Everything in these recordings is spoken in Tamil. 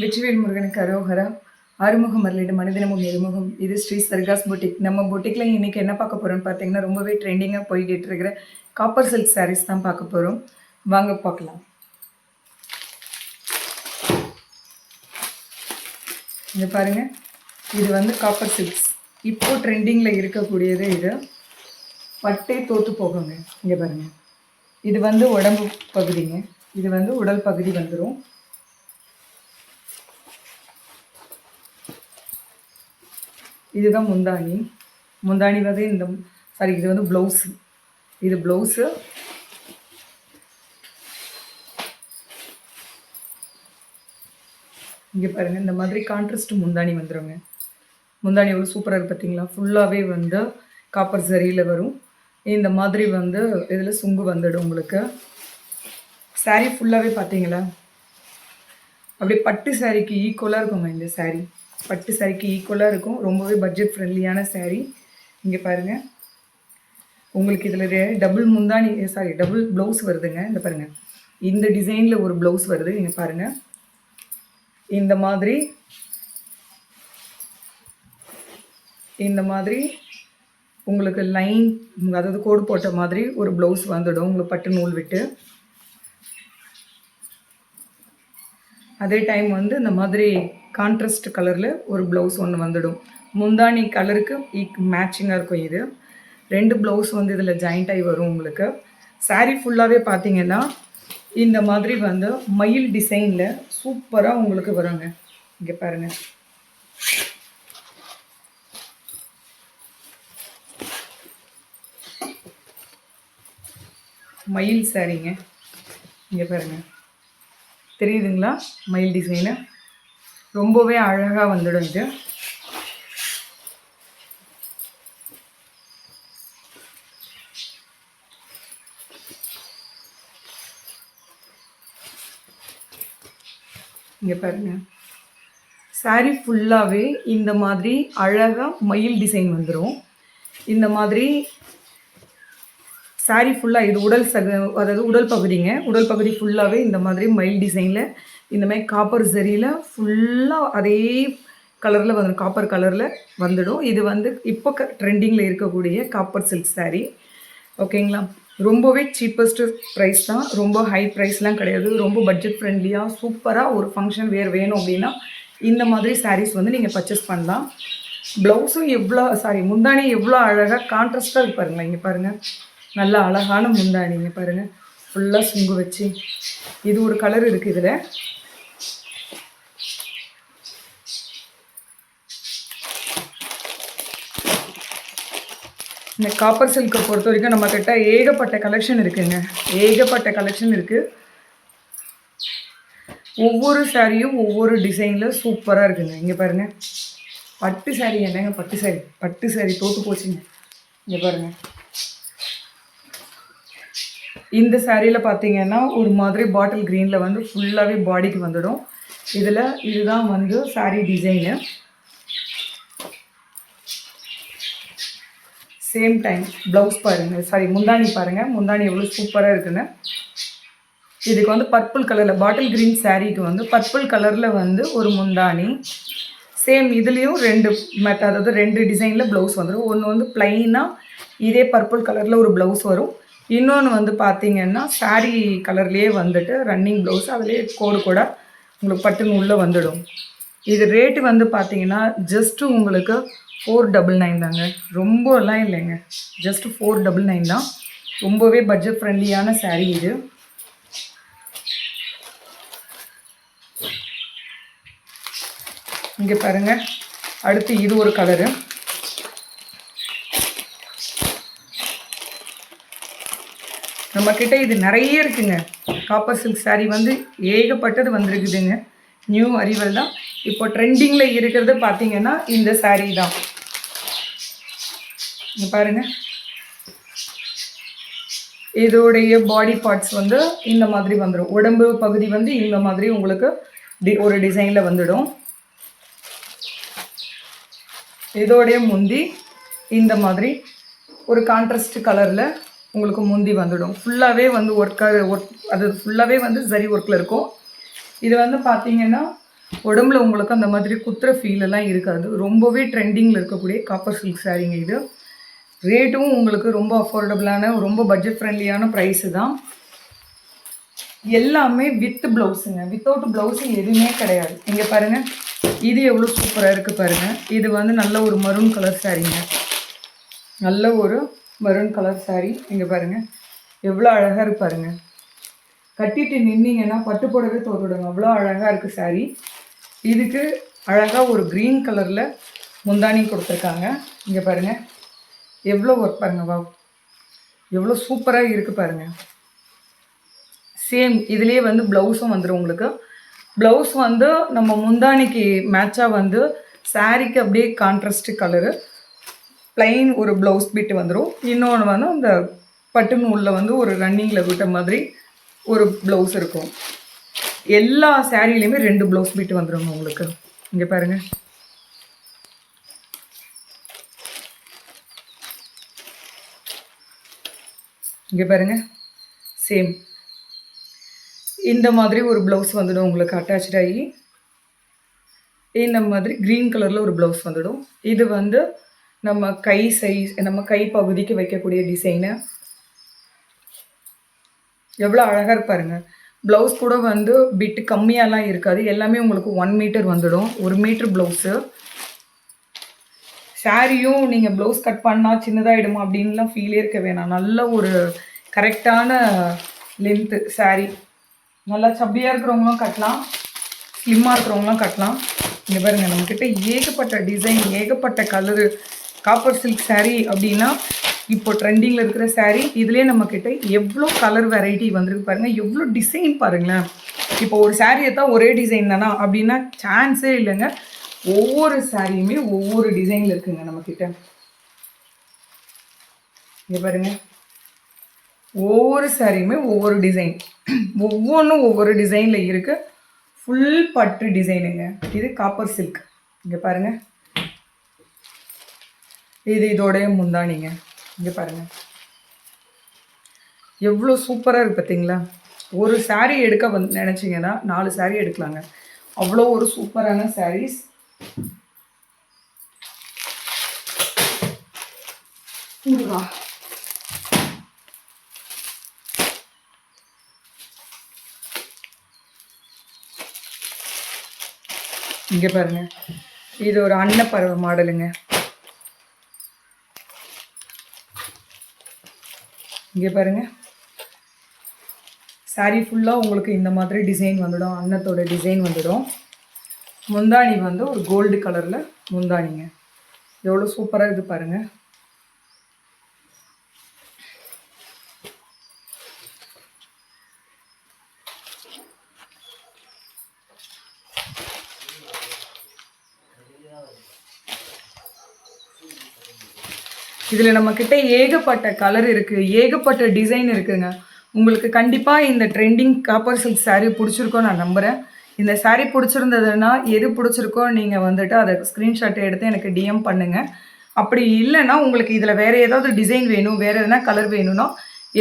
வெற்றிவேல் முருகனுக்கு அரோகரா. ஆறுமுகம் அருளிடும் மனிதனமும் இருமுகம். இது ஸ்ரீ சர்காஸ் பொட்டிக். நம்ம பொட்டிக்கில் இன்றைக்கி என்ன பார்க்க போகிறோம்னு பார்த்தீங்கன்னா, ரொம்பவே ட்ரெண்டிங்காக போய்கிட்டு இருக்கிற காப்பர் சில்க் சாரீஸ் தான் பார்க்க போகிறோம். வாங்க பார்க்கலாம். இங்கே பாருங்கள், இது வந்து காப்பர் சில்க்ஸ். இப்போது ட்ரெண்டிங்கில் இருக்கக்கூடியது. இது பட்டே தோற்று போகுங்க. இங்கே பாருங்கள், இது வந்து உடம்பு பகுதிங்க. இது வந்து உடல் பகுதி வந்துடும். இதுதான் முந்தானி. முந்தானி வந்து இது வந்து ப்ளவுஸு. இது ப்ளவுஸு. இங்கே பாருங்கள், இந்த மாதிரி கான்ட்ராஸ்ட் முந்தானி வந்துடுங்க. முந்தானி எவ்வளோ சூப்பராக இருக்குது பார்த்தீங்களா? ஃபுல்லாகவே வந்து காப்பர் சரியில் வரும். இந்த மாதிரி வந்து இதில் சுங்கு வந்துடும் உங்களுக்கு. சாரீ ஃபுல்லாகவே பார்த்தீங்களா, அப்படியே பட்டு சாரீக்கு ஈக்குவலாக இருக்குங்க. இந்த சாரீ பட்டு சாரீக்கு ஈக்குவலாக இருக்கும். ரொம்பவே பட்ஜெட் ஃப்ரெண்ட்லியான சாரீ. இங்கே பாருங்கள், உங்களுக்கு இதில் டபுள் ப்ளவுஸ் வருதுங்க. இந்த பாருங்கள், இந்த டிசைனில் ஒரு ப்ளவுஸ் வருது. இங்கே பாருங்கள், இந்த மாதிரி உங்களுக்கு லைன், அதாவது கோடு போட்ட மாதிரி ஒரு ப்ளவுஸ் வந்துடும் உங்களுக்கு, பட்டு நூல் விட்டு. அதே டைம் வந்து இந்த மாதிரி கான்ட்ராஸ்ட் கலரில் ஒரு ப்ளவுஸ் ஒன்று வந்துடும். முந்தானி கலருக்கு மேட்சிங்காக இருக்கும். இது 2 ப்ளவுஸ் வந்து இதில் ஜாயிண்ட் ஆகி வரும் உங்களுக்கு. சாரீ ஃபுல்லாகவே பார்த்தீங்கன்னா இந்த மாதிரி வந்து மயில் டிசைனில் சூப்பராக உங்களுக்கு வருங்க. இங்கே பாருங்கள், மயில் சாரீங்க. இங்கே பாருங்கள், தெரியுதுங்களா? மயில் டிசைனு ரொம்பவே அழகாக வந்துடும். இது இங்கே பாருங்கள், சாரீ ஃபுல்லாகவே இந்த மாதிரி அழகாக மயில் டிசைன் வந்துடும். இந்த மாதிரி சாரீ ஃபுல்லாக இது அதாவது உடல் பகுதிங்க. உடல் பகுதி ஃபுல்லாகவே இந்த மாதிரி மயில் டிசைனில் இந்த மாதிரி காப்பர் சரியில் ஃபுல்லாக அதே கலரில் வந்துடும். காப்பர் கலரில் வந்துடும். இது வந்து இப்போ ட்ரெண்டிங்கில் இருக்கக்கூடிய காப்பர் சில்க் சாரீ. ஓகேங்களா? ரொம்பவே சீப்பஸ்ட்டு ப்ரைஸ் தான். ரொம்ப ஹை ப்ரைஸ்லாம் கிடையாது. ரொம்ப பட்ஜெட் ஃப்ரெண்ட்லியாக சூப்பராக ஒரு ஃபங்க்ஷன் வேணும் அப்படின்னா இந்த மாதிரி சாரீஸ் வந்து நீங்கள் பர்ச்சேஸ் பண்ணலாம். ப்ளவுஸும் முந்தானி எவ்வளோ அழகாக கான்ட்ராஸ்ட்டாக இருக்கு பாருங்களேன். இங்கே பாருங்கள், நல்ல அழகான முந்தானி. இங்கே பாருங்கள், ஃபுல்லாக சுங்கு வச்சு. இது ஒரு கலர் இருக்குது இதில். இந்த காப்பர் சில்கை பொறுத்த வரைக்கும் நம்மக்கிட்ட ஏகப்பட்ட கலெக்ஷன் இருக்குதுங்க. ஏகப்பட்ட கலெக்ஷன் இருக்குது. ஒவ்வொரு சாரியும் ஒவ்வொரு டிசைனில் சூப்பராக இருக்குங்க. இங்கே பாருங்கள், பட்டு சாரீ என்னங்க, பட்டு சாரீ தோற்று போச்சுங்க. இங்கே பாருங்கள், இந்த சாரியில் பார்த்தீங்கன்னா ஒரு மாதிரி பாட்டில் க்ரீனில் வந்து ஃபுல்லாகவே பாடிக்கு வந்துடும். இதுதான் வந்து sari design. Same time blouse பாருங்கள், முந்தானி பாருங்கள். முந்தானி எவ்வளோ சூப்பராக இருக்குன்னு. இதுக்கு வந்து பர்பிள் கலரில், பாட்டில் க்ரீன் சாரீக்கு வந்து பர்பிள் கலரில் வந்து ஒரு முந்தானி. சேம் இதுலேயும் 2 டிசைனில் ப்ளவுஸ் வந்துடும். ஒன்று வந்து ப்ளைனாக இதே பர்பிள் கலரில் ஒரு ப்ளவுஸ் வரும். இன்னொன்று வந்து பார்த்திங்கன்னா சாரீ கலர்லேயே வந்துட்டு ரன்னிங் ப்ளவுஸ், அதுலேயே கோடு கூட உங்களுக்கு பட்டு நூலில் வந்துடும். இது ரேட்டு வந்து பார்த்திங்கன்னா ஜஸ்ட்டு உங்களுக்கு 499 தாங்க. ரொம்பலாம் இல்லைங்க, ஜஸ்ட்டு 499 தான். ரொம்பவே பட்ஜெட் ஃப்ரெண்ட்லியான சாரீ இது. இங்கே பாருங்கள், அடுத்து இது ஒரு கலரு. நம்மக்கிட்ட இது நிறைய இருக்குங்க. காப்பர் சில்க் சாரீ வந்து ஏகப்பட்டது வந்துருக்குதுங்க. நியூ அரிவல் தான். இப்போ ட்ரெண்டிங்கில் இருக்கிறது பார்த்திங்கன்னா இந்த சாரீ தான். இங்கே பாருங்கள், இதோடைய பாடி பார்ட்ஸ் வந்து இந்த மாதிரி வந்துடும். உடம்பு பகுதி வந்து இந்த மாதிரி உங்களுக்கு ஒரு டிசைனில் வந்துடும். இதோடைய முந்தி இந்த மாதிரி ஒரு கான்ட்ராஸ்ட் கலரில் உங்களுக்கு முந்தி வந்துடும். ஃபுல்லாகவே வந்து அது ஃபுல்லாகவே வந்து சரி ஒர்க்கில் இருக்கும். இது வந்து பார்த்திங்கன்னா உடம்புல உங்களுக்கு அந்த மாதிரி குத்துற ஃபீல் எல்லாம் இருக்காது. ரொம்பவே ட்ரெண்டிங்கில் இருக்கக்கூடிய காப்பர் சில்க் சாரீங்க இது. ரேட்டும் உங்களுக்கு ரொம்ப அஃபோர்டபுளான ரொம்ப பட்ஜெட் ஃப்ரெண்ட்லியான ப்ரைஸு தான். எல்லாமே வித் ப்ளவுஸுங்க. வித்தவுட் ப்ளவுஸு எதுவுமே கிடையாது. இங்கே பாருங்கள், இது எவ்வளோ சூப்பராக இருக்குது பாருங்கள். இது வந்து நல்ல ஒரு மரூன் கலர் சாரீங்க. நல்ல ஒரு மரூன் கலர் சாரீ. இங்கே பாருங்கள் எவ்வளோ அழகாக இருக்கு பாருங்கள். கட்டிட்டு நின்னீங்கன்னா பட்டு புடவே தோற்றுடுங்க, அவ்வளோ அழகாக இருக்குது சாரீ. இதுக்கு அழகாக ஒரு க்ரீன் கலரில் முந்தானி கொடுத்துருக்காங்க. இங்கே பாருங்கள் எவ்வளோ ஒர்க் பாருங்கள். வா, எவ்வளோ சூப்பராக இருக்குது பாருங்கள். சேம் இதிலே வந்து ப்ளவுஸும் வந்துடும் உங்களுக்கு. ப்ளவுஸ் வந்து நம்ம முந்தானிக்கு மேட்சாக வந்து சாரீக்கு அப்படியே கான்ட்ராஸ்ட் கலரு ப்ளைன் ஒரு ப்ளவுஸ் பிட்டு வந்துடும். இன்னொன்று வந்து அந்த பட்டு நூலில் வந்து ஒரு ரன்னிங்கில் விட்ட மாதிரி ஒரு ப்ளவுஸ் இருக்கும். எல்லா சாரீலையுமே 2 ப்ளவுஸ் பிட்டு வந்துடுங்க உங்களுக்கு. இங்கே பாருங்கள், இங்கே பாருங்கள் சேம் இந்த மாதிரி ஒரு ப்ளவுஸ் வந்துடும் உங்களுக்கு அட்டாச்சாகி. இந்த மாதிரி க்ரீன் கலரில் ஒரு ப்ளவுஸ் வந்துடும். இது வந்து நம்ம கை சைஸ், நம்ம கை பகுதிக்கு வைக்கக்கூடிய டிசைனு. எவ்வளோ அழகாக இருப்பாருங்க. ப்ளவுஸ் கூட வந்து பிட்டு கம்மியாலாம் இருக்காது. எல்லாமே உங்களுக்கு 1 மீட்டர் வந்துடும். 1 மீட்டர் ப்ளவுஸு. சாரியும் நீங்கள் ப்ளவுஸ் கட் பண்ணால் சின்னதாகிடுமா அப்படின்லாம் ஃபீலே இருக்க வேணாம். நல்ல ஒரு கரெக்டான லென்த்து சாரீ. நல்லா சப்பியாக இருக்கிறவங்களும் கட்டலாம், ஸ்லிம்மாக இருக்கிறவங்களும் கட்டலாம். இங்கே பாருங்கள், நம்மக்கிட்ட ஏகப்பட்ட டிசைன், ஏகப்பட்ட கலரு. காப்பர் சில்க் சாரீ அப்படின்னா இப்போ ட்ரெண்டிங்கில் இருக்கிற சாரீ. இதுலேயே நம்மக்கிட்ட எவ்வளோ கலர் வெரைட்டி வந்துருக்கு பாருங்கள், எவ்வளோ டிசைன் பாருங்களேன். இப்போ ஒரு சாரீ தான் ஒரே டிசைன் தானா அப்படின்னா சான்ஸே இல்லைங்க. ஒவ்வொரு சாரியுமே ஒவ்வொரு டிசைனில் இருக்குங்க நம்மக்கிட்ட. இங்கே பாருங்கள், ஒவ்வொரு சாரியுமே ஒவ்வொரு டிசைன், ஒவ்வொன்றும் ஒவ்வொரு டிசைனில் இருக்குது. ஃபுல் பட்டு டிசைனுங்க. இது காப்பர் சில்க். இங்கே பாருங்கள், இது இதோடைய முந்தானிங்க. இங்கே பாருங்கள் எவ்வளோ சூப்பராக இருக்குது பார்த்தீங்களா. ஒரு சாரீ எடுக்க வந்து நினச்சிங்கன்னா 4 சாரீ எடுக்கலாங்க. அவ்வளோ ஒரு சூப்பரான சாரீஸ். இங்கே பாருங்கள், இது ஒரு அன்னப்பறவை மாடலுங்க. இங்கே பாருங்கள், சாரீ ஃபுல்லாக உங்களுக்கு இந்த மாதிரி டிசைன் வந்துடும். அன்னத்தோட டிசைன் வந்துடும். முந்தானி வந்து ஒரு கோல்டு கலரில் முந்தானிங்க. எவ்வளோ சூப்பராக இருக்குது பாருங்கள். இதில் நம்மக்கிட்ட ஏகப்பட்ட கலர் இருக்குது, ஏகப்பட்ட டிசைன் இருக்குதுங்க. உங்களுக்கு கண்டிப்பாக இந்த ட்ரெண்டிங் காப்பர் சில்க் சாரீ பிடிச்சிருக்கோ நான் நம்புகிறேன். இந்த சாரீ பிடிச்சிருந்ததுன்னா எது பிடிச்சிருக்கோ நீங்கள் வந்துட்டு அதை ஸ்க்ரீன்ஷாட் எடுத்து எனக்கு டிஎம் பண்ணுங்கள். அப்படி இல்லைன்னா உங்களுக்கு இதில் வேறு ஏதாவது டிசைன் வேணும், வேறு எதனா கலர் வேணும்னா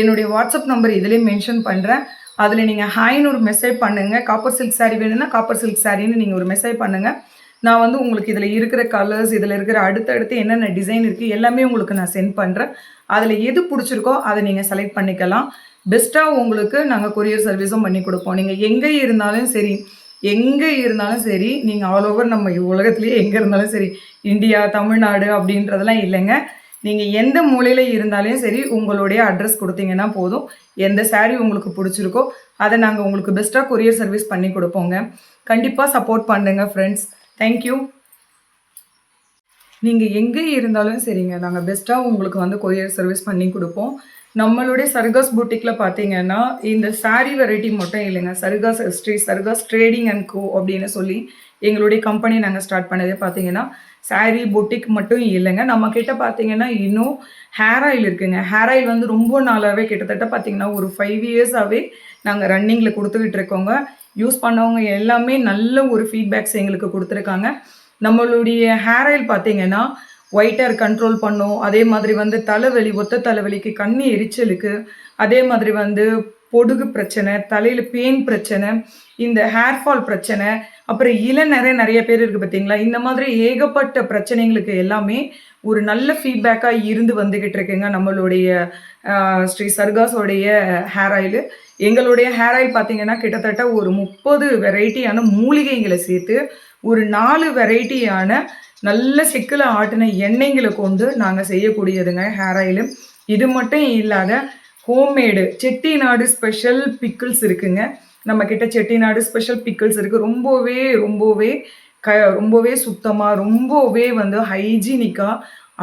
என்னுடைய வாட்ஸ்அப் நம்பர் இதிலே மென்ஷன் பண்ணுறேன். அதில் நீங்கள் ஹாய்னு ஒரு மெசேஜ் பண்ணுங்கள். காப்பர் சில்க் சாரீ வேணும்னா காப்பர் சில்க் சாரின்னு நீங்கள் ஒரு மெசேஜ் பண்ணுங்கள். நான் வந்து உங்களுக்கு இதில் இருக்கிற கலர்ஸ், இதில் இருக்கிற அடுத்தடுத்து என்னென்ன டிசைன் இருக்குது எல்லாமே உங்களுக்கு நான் சென்ட் பண்ணுறேன். அதில் எது பிடிச்சிருக்கோ அதை நீங்கள் செலக்ட் பண்ணிக்கலாம். பெஸ்ட்டாக உங்களுக்கு நாங்கள் கொரியர் சர்வீஸும் பண்ணி கொடுப்போம். நீங்கள் எங்கே இருந்தாலும் சரி, நீங்கள் ஆல் ஓவர் நம்ம உலகத்துலேயே எங்கே இருந்தாலும் சரி, இந்தியா, தமிழ்நாடு அப்படின்றதெல்லாம் இல்லைங்க. நீங்கள் எந்த மூலையில் இருந்தாலும் சரி, உங்களுடைய அட்ரஸ் கொடுத்தீங்கன்னா போதும். எந்த சாரீ உங்களுக்கு பிடிச்சிருக்கோ அதை நாங்கள் உங்களுக்கு பெஸ்ட்டாக கொரியர் சர்வீஸ் பண்ணி கொடுப்போங்க. கண்டிப்பாக சப்போர்ட் பண்ணுங்கள் ஃப்ரெண்ட்ஸ். தேங்க்யூ. நீங்கள் எங்கே இருந்தாலும் சரிங்க, நாங்கள் பெஸ்ட்டாக உங்களுக்கு வந்து கொரியர் சர்வீஸ் பண்ணி கொடுப்போம். நம்மளுடைய சர்காஸ் புட்டிக்கில் பார்த்தீங்கன்னா இந்த சாரீ வெரைட்டி மட்டும் இல்லைங்க, சர்காஸ் சர்காஸ் ட்ரேடிங் அண்ட் கோ அப்படின்னு சொல்லி எங்களுடைய கம்பெனி நாங்கள் ஸ்டார்ட் பண்ணதே பார்த்தீங்கன்னா சாரீ புட்டிக் மட்டும் இல்லைங்க. நம்மக்கிட்ட பார்த்தீங்கன்னா இன்னும் ஹேர் ஆயில் இருக்குங்க. ஹேர் ஆயில் வந்து ரொம்ப நாளாகவே கிட்டத்தட்ட பார்த்தீங்கன்னா ஒரு 5 இயர்ஸாகவே நாங்கள் ரன்னிங்கில் கொடுத்துக்கிட்டு இருக்கோங்க. யூஸ் பண்ணவங்க எல்லாமே நல்ல ஒரு ஃபீட்பேக்ஸ் எங்களுக்கு கொடுத்துருக்காங்க. நம்மளுடைய ஹேர் ஆயில் பார்த்தீங்கன்னா ஒயிட் ஹேர் கண்ட்ரோல் பண்ணும். அதே மாதிரி வந்து தலைவலி, ஒத்த தலைவலிக்கு, கண்ணு எரிச்சலுக்கு, அதே மாதிரி வந்து பொடுகு பிரச்சனை, தலையில பேன் பிரச்சனை, இந்த ஹேர் ஃபால் பிரச்சனை, அப்புறம் இளநரை நிறைய பேர் இருக்கு பார்த்தீங்களா? இந்த மாதிரி ஏகப்பட்ட பிரச்சனைகளுக்கு எல்லாமே ஒரு நல்ல ஃபீட்பேக்கா இருந்து வந்துகிட்டு இருக்குங்க நம்மளுடைய ஸ்ரீ சர்காஸோடைய ஹேர் ஆயிலு. எங்களுடைய ஹேர் ஆயில் பார்த்தீங்கன்னா, கிட்டத்தட்ட ஒரு 30 வெரைட்டியான மூலிகைகள சேர்த்து, ஒரு 4 வெரைட்டியான நல்ல செக்குல ஆட்டுன எண்ணெய்கள கொண்டு நாங்க செய்யக்கூடியதுங்க ஹேர் ஆயிலு. இது மட்டும் இல்லாத ஹோம்மேடு செட்டிநாடு ஸ்பெஷல் பிக்கிள்ஸ் இருக்குங்க. நம்மகிட்ட செட்டிநாடு ஸ்பெஷல் பிக்கிள்ஸ் இருக்கு. ரொம்பவே ரொம்பவே சுத்தமா, ரொம்பவே வந்து ஹைஜீனிக்கா,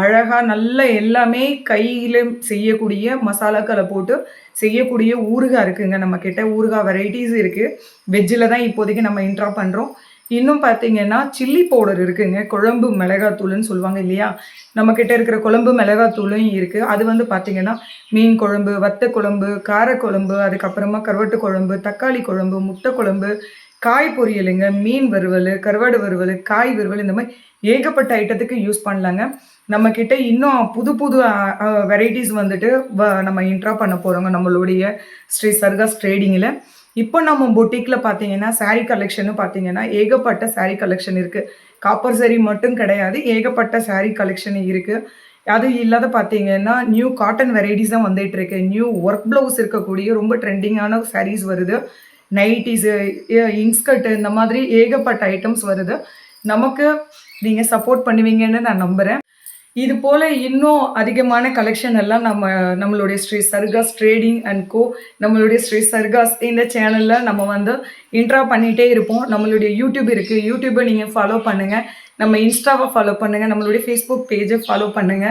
அழகா நல்ல எல்லாமே கையில செய்யக்கூடிய மசாலாக்கள போட்டு செய்யக்கூடிய ஊறுகாய் இருக்குங்க நம்மகிட்ட. ஊறுகாய் வெரைட்டிஸ் இருக்கு. வெஜ்ஜில தான் இப்போதைக்கு நம்ம இன்ட்ரா பண்றோம். இன்னும் பார்த்தீங்கன்னா, சில்லி பவுடர் இருக்குங்க. குழம்பு மிளகாத்தூள்ன்னு சொல்லுவாங்க இல்லையா? நம்மகிட்ட இருக்கிற குழம்பு மிளகாத்தூளும் இருக்கு. அது வந்து பார்த்தீங்கன்னா, மீன் குழம்பு, வத்த குழம்பு, காரக்குழம்பு, அதுக்கப்புறமா கருவாட்டு குழம்பு, தக்காளி குழம்பு, முட்டை குழம்பு, காய் பொரியலுங்க, மீன் வறுவலு, கருவாடு வறுவலு, காய் வறுவல் இந்த மாரி ஏகப்பட்ட ஐட்டத்துக்கு யூஸ் பண்ணலாங்க. நம்மகிட்ட இன்னும் புது புது வெரைட்டிஸ் வந்துட்டு நம்ம இன்ட்ரா பண்ண போறோங்க நம்மளுடைய ஸ்ரீ சர்காஸ் ட்ரேடிங்கில. இப்போ நம்ம பொட்டிக்ல பார்த்தீங்கன்னா, சாரி கலெக்ஷன்னு பார்த்தீங்கன்னா, ஏகப்பட்ட சாரி கலெக்ஷன் இருக்கு. காப்பர் சாரி மட்டும் கிடையாது. ஏகப்பட்ட சாரி கலெக்ஷன் இருக்கு. அது இல்லாத பார்த்தீங்கன்னா, நியூ காட்டன் வெரைட்டிஸ் தான் வந்துட்டு இருக்கு. நியூ ஒர்க் ப்ளவுஸ் இருக்கக்கூடிய ரொம்ப ட்ரெண்டிங்கான சாரீஸ் வருது. நைட்டீஸு, இன்ஸ்கர்ட் இந்த மாதிரி ஏகப்பட்ட ஐட்டம்ஸ் வருது. நமக்கு நீங்க சப்போர்ட் பண்ணுவீங்கன்னு நான் நம்புறேன். இது போல இன்னும் அதிகமான கலெக்ஷன் எல்லாம் நம்மளுடைய ஸ்ரீ சர்காஸ் ட்ரேடிங் அண்ட் கோ, நம்மளுடைய ஸ்ரீ சர்காஸ் இந்த சேனல்ல நம்ம வந்து இன்ட்ரா பண்ணிட்டே இருப்போம். நம்மளுடைய யூடியூப் இருக்கு. யூடியூபை நீங்க ஃபாலோ பண்ணுங்க. நம்ம இன்ஸ்டாவை ஃபாலோ பண்ணுங்க. நம்மளுடைய ஃபேஸ்புக் பேஜை ஃபாலோ பண்ணுங்க.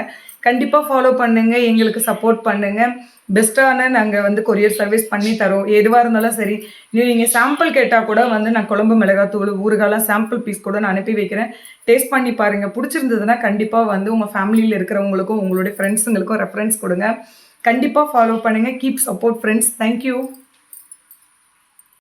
கண்டிப்பா ஃபாலோ பண்ணுங்க. எங்களுக்கு சப்போர்ட் பண்ணுங்க. பெஸ்ட்டான நாங்க வந்து கொரியர் சர்வீஸ் பண்ணி தரோம். எதுவா இருந்தாலும் சரி. நீங்க சாம்பிள் கேட்டா கூட வந்து நான் குழம்பு மிளகாத்தூள், ஊறுகாய்லாம் சாம்பிள் பீஸ் கூட நான் அனுப்பி வைக்கிறேன். டேஸ்ட் பண்ணி பாருங்க. புடிச்சிருந்ததுன்னா கண்டிப்பா வந்து உங்க ஃபேமிலியில இருக்கிறவங்களுக்கும், உங்களுடைய ஃப்ரெண்ட்ஸுங்களுக்கும் ரெஃபரன்ஸ் கொடுங்க. கண்டிப்பா ஃபாலோ பண்ணுங்க. Keep support friends. Thank you.